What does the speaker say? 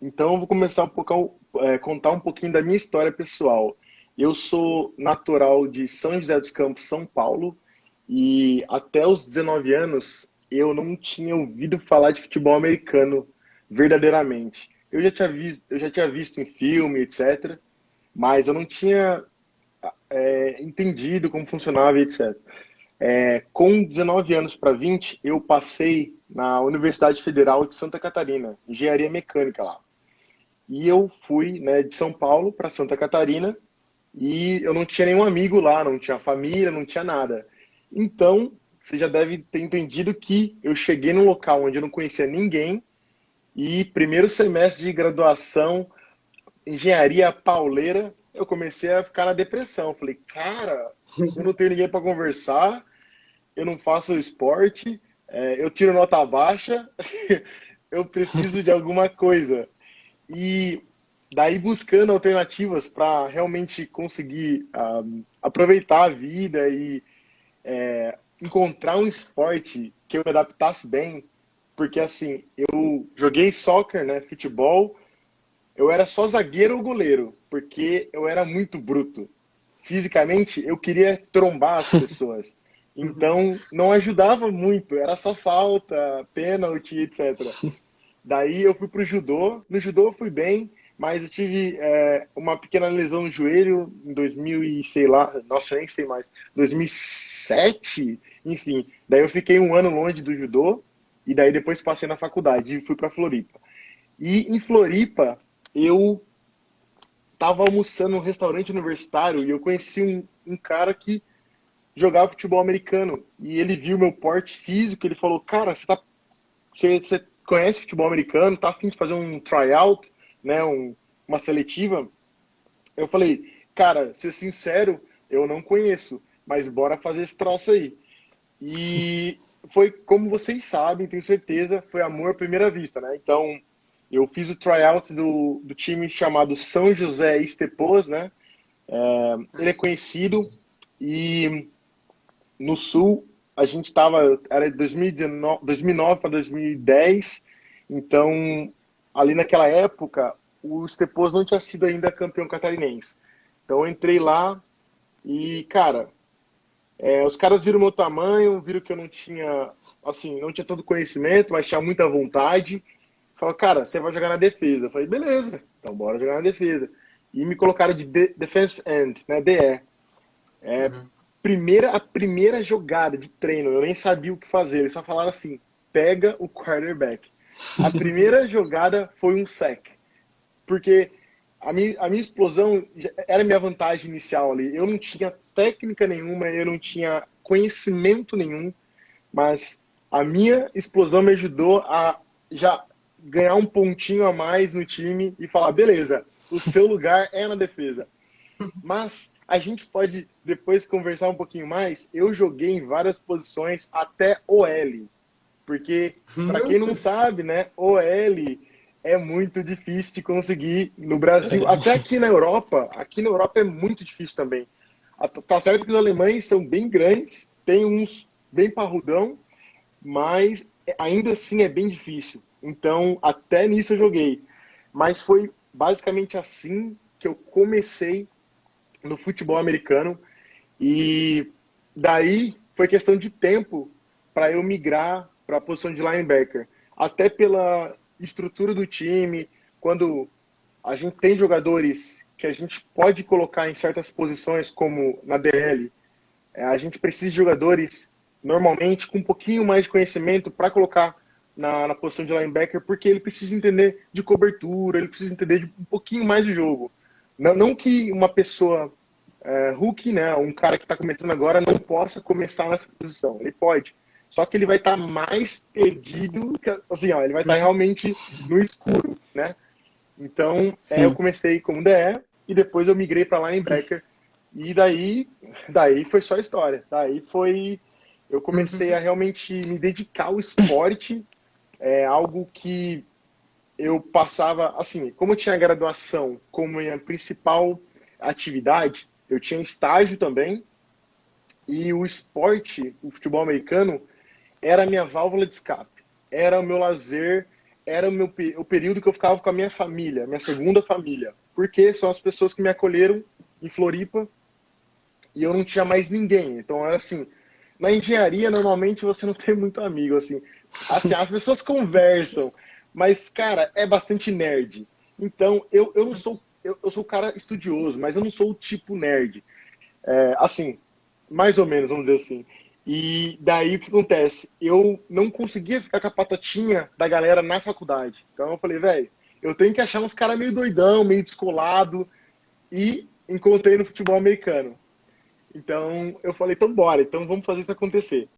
Então, eu vou começar contar um pouquinho da minha história pessoal. Eu sou natural de São José dos Campos, São Paulo, e até os 19 anos eu não tinha ouvido falar de futebol americano verdadeiramente. Eu já tinha visto em filme, etc., mas eu não tinha entendido como funcionava, e etc. Com 19 anos para 20, eu passei na Universidade Federal de Santa Catarina, engenharia mecânica lá. E eu fui, né, de São Paulo para Santa Catarina e eu não tinha nenhum amigo lá, não tinha família, não tinha nada. Então, você já deve ter entendido que eu cheguei num local onde eu não conhecia ninguém e primeiro semestre de graduação, engenharia pauleira, eu comecei a ficar na depressão. Falei, cara, eu não tenho ninguém para conversar, eu não faço esporte, eu tiro nota baixa, eu preciso de alguma coisa. E daí buscando alternativas para realmente conseguir aproveitar a vida e encontrar um esporte que eu me adaptasse bem, porque assim, eu joguei soccer, né, futebol, eu era só zagueiro ou goleiro, porque eu era muito bruto. Fisicamente, eu queria trombar as pessoas. Então, não ajudava muito, era só falta, pênalti, etc. Daí eu fui pro judô. No judô eu fui bem, mas eu tive uma pequena lesão no joelho em 2000 e sei lá, nossa, eu nem sei mais, 2007, enfim. Daí eu fiquei um ano longe do judô e daí depois passei na faculdade e fui para Floripa. E em Floripa eu estava almoçando num restaurante universitário e eu conheci um cara que jogava futebol americano e ele viu meu porte físico, ele falou, cara, você conhece futebol americano, tá a fim de fazer um tryout, né, uma seletiva? Eu falei, cara, ser sincero, eu não conheço, mas bora fazer esse troço aí. E foi, como vocês sabem, tenho certeza, foi amor à primeira vista, né? Então, eu fiz o tryout do time chamado São José Estepos, né? Ele é conhecido e no Sul, a gente estava, era de 2019, 2009 para 2010, então, ali naquela época, o Estepos não tinha sido ainda campeão catarinense. Então, eu entrei lá e, cara, os caras viram meu tamanho, viram que eu não tinha, assim, não tinha todo conhecimento, mas tinha muita vontade. Falaram, cara, você vai jogar na defesa. Eu falei, beleza, então bora jogar na defesa. E me colocaram de defense end, né, DE. Uhum. A primeira jogada de treino, eu nem sabia o que fazer. Eles só falaram assim: pega o quarterback. A primeira jogada foi um sack, porque a minha explosão era a minha vantagem inicial ali. Eu não tinha técnica nenhuma, eu não tinha conhecimento nenhum, mas a minha explosão me ajudou a já ganhar um pontinho a mais no time e falar: beleza, o seu lugar é na defesa. Mas a gente pode depois conversar um pouquinho mais. Eu joguei em várias posições até OL, porque para quem não sabe, né, OL é muito difícil de conseguir no Brasil, até aqui na Europa é muito difícil também. Tá certo que os alemães são bem grandes, tem uns bem parrudão, mas ainda assim é bem difícil. Então, até nisso eu joguei. Mas foi basicamente assim que eu comecei no futebol americano e daí foi questão de tempo para eu migrar para a posição de linebacker. Até pela estrutura do time, quando a gente tem jogadores que a gente pode colocar em certas posições, como na DL, a gente precisa de jogadores normalmente com um pouquinho mais de conhecimento para colocar na posição de linebacker, porque ele precisa entender de cobertura, ele precisa entender de um pouquinho mais de jogo. Não que uma pessoa rookie, né, um cara que está começando agora, não possa começar nessa posição. Ele pode. Só que ele vai estar mais perdido, assim, ó, ele vai estar realmente no escuro, né? Então, eu Sim. comecei como DE e depois eu migrei para linebacker. E daí foi só história. Daí foi, eu comecei a realmente me dedicar ao esporte, algo que eu passava, assim, como eu tinha graduação como minha principal atividade, eu tinha estágio também, e o esporte, o futebol americano, era a minha válvula de escape, era o meu lazer, era o período que eu ficava com a minha família, minha segunda família. Porque são as pessoas que me acolheram em Floripa e eu não tinha mais ninguém. Então, era assim, na engenharia, normalmente você não tem muito amigo, assim. Assim, as pessoas conversam, mas, cara, é bastante nerd. Então, eu não sou, eu sou o cara estudioso, mas eu não sou o tipo nerd. É, assim, mais ou menos, vamos dizer assim. E daí o que acontece? Eu não conseguia ficar com a patotinha da galera na faculdade. Então eu falei, velho, eu tenho que achar uns caras meio doidão, meio descolado. E encontrei no futebol americano. Então eu falei, então bora, então vamos fazer isso acontecer.